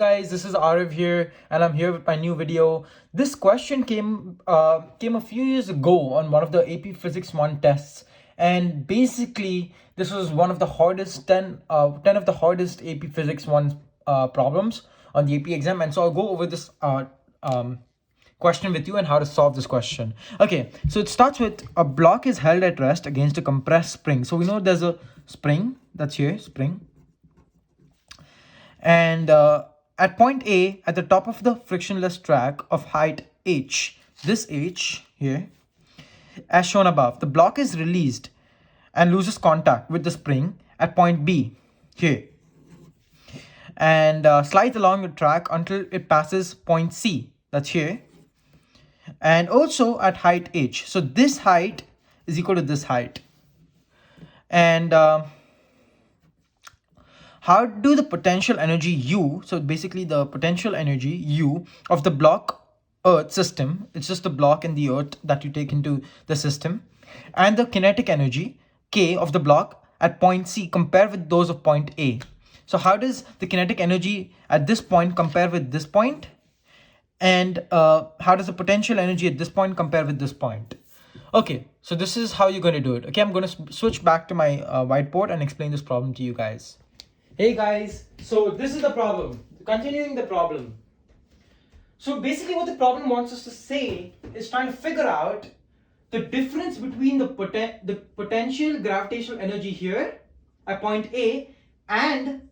Guys, this is Arav here, and I'm here with my new video. This question came a few years ago on one of the AP Physics 1 tests, and basically this was one of the hardest 10 of the hardest AP Physics 1 problems on the AP exam, and so I'll go over this question with you and how to solve this question. Okay, so it starts with a block is held at rest against a compressed spring. So we know there's a spring that's here, spring, and at point A, at the top of the frictionless track of height h, this h here, as shown above, the block is released and loses contact with the spring at point B here, and slides along the track until it passes point C, that's here, and also at height h. So this height is equal to this height. And how do the potential energy U, so basically the potential energy U of the block Earth system, it's just a block in the Earth that you take into the system, and the kinetic energy K of the block at point C compare with those of point A. So how does the kinetic energy at this point compare with this point? And how does the potential energy at this point compare with this point? Okay, so this is how you're going to do it. Okay, I'm going to switch back to my whiteboard and explain this problem to you guys. Hey guys, so this is the problem. Continuing the problem. So basically what the problem wants us to say is trying to figure out the difference between the potential gravitational energy here at point A and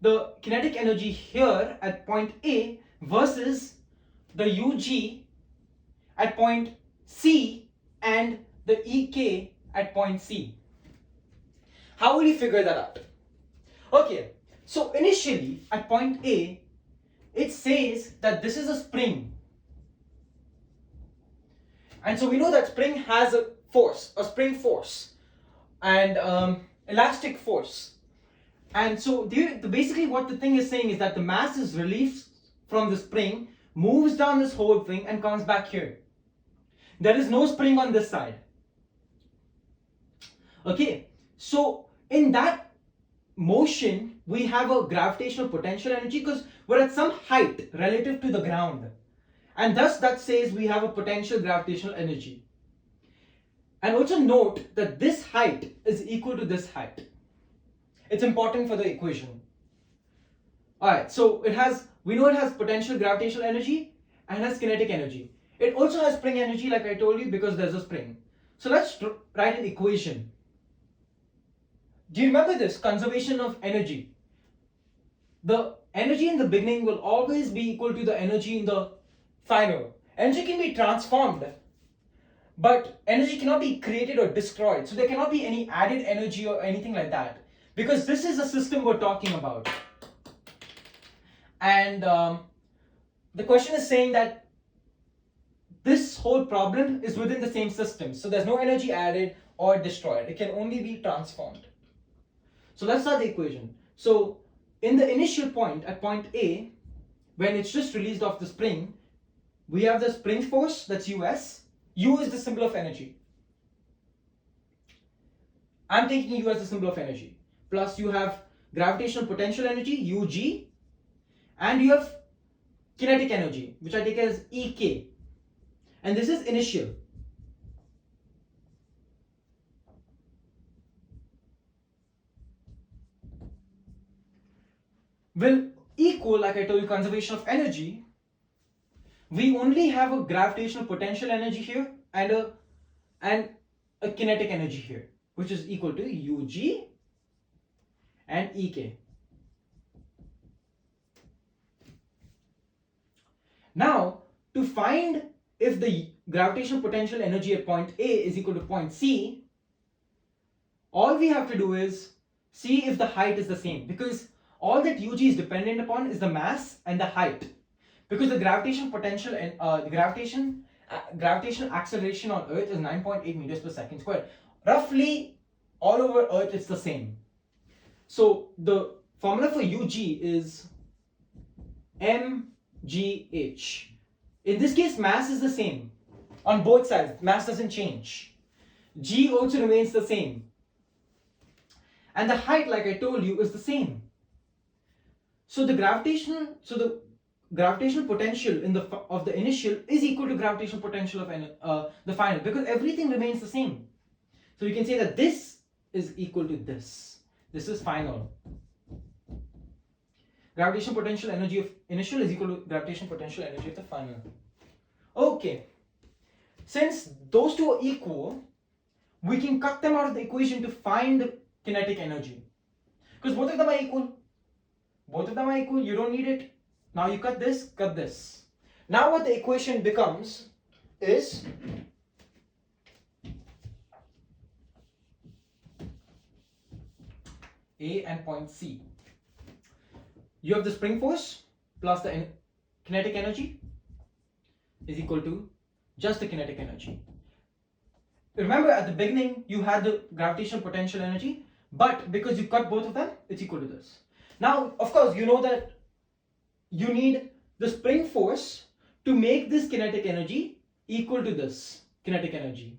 the kinetic energy here at point A versus the UG at point C and the EK at point C. How will you figure that out? Okay, so initially at point A, it says that this is a spring. And so we know that spring has a force, a spring force, and elastic force. And so basically what the thing is saying is that the mass is released from the spring, moves down this whole thing and comes back here. There is no spring on this side. Okay, so in that motion, we have a gravitational potential energy because we're at some height relative to the ground. And thus that says we have a potential gravitational energy. And also note that this height is equal to this height. It's important for the equation. Alright, so we know it has potential gravitational energy and has kinetic energy. It also has spring energy, like I told you, because there's a spring. So let's write an equation. Do you remember this? Conservation of energy. The energy in the beginning will always be equal to the energy in the final. Energy can be transformed, but energy cannot be created or destroyed. So there cannot be any added energy or anything like that, because this is a system we're talking about. And the question is saying that this whole problem is within the same system. So there's no energy added or destroyed. It can only be transformed. So let's start the equation. So in the initial point at point A, when it's just released off the spring, we have the spring force, that's US. U is the symbol of energy. I'm taking U as the symbol of energy. Plus you have gravitational potential energy, UG, and you have kinetic energy, which I take as EK. And this is initial. Will equal, like I told you, conservation of energy. We only have a gravitational potential energy here and a kinetic energy here, which is equal to UG and EK. Now, to find if the gravitational potential energy at point A is equal to point C, all we have to do is see if the height is the same, because all that UG is dependent upon is the mass and the height, because the gravitational potential and gravitational acceleration on Earth is 9.8 meters per second squared. Roughly all over Earth it's the same. So the formula for UG is mgh. In this case, mass is the same on both sides. Mass doesn't change. G also remains the same. And the height, like I told you, is the same. So the gravitational potential of the initial is equal to gravitational potential of the final, because everything remains the same. So you can say that this is equal to this. This is final. Gravitational potential energy of initial is equal to gravitational potential energy of the final. Okay. Since those two are equal, we can cut them out of the equation to find the kinetic energy. Because both of them are equal. Both of them are equal. You don't need it. Now you cut this, cut this. Now what the equation becomes is A and point C. You have the spring force plus the kinetic energy is equal to just the kinetic energy. Remember at the beginning you had the gravitational potential energy, but because you cut both of them, it's equal to this. Now, of course, you know that you need the spring force to make this kinetic energy equal to this kinetic energy.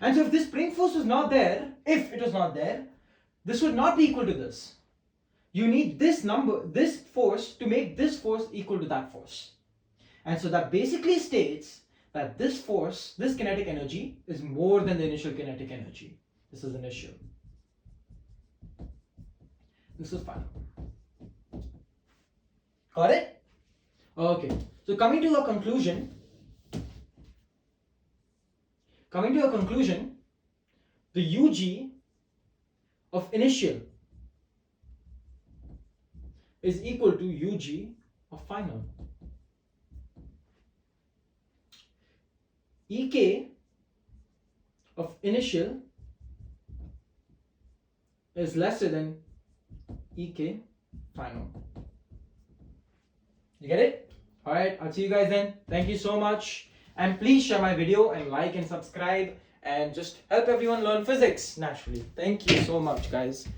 And so if this spring force was not there, if it was not there, this would not be equal to this. You need this number, this force, to make this force equal to that force. And so that basically states that this force, this kinetic energy, is more than the initial kinetic energy. This is initial. This is final. Got it? Okay. So coming to a conclusion, the UG of initial is equal to UG of final. EK of initial is lesser than EK final. You get it? Alright, I'll see you guys then. Thank you so much. And please share my video and like and subscribe and just help everyone learn physics naturally. Thank you so much, guys.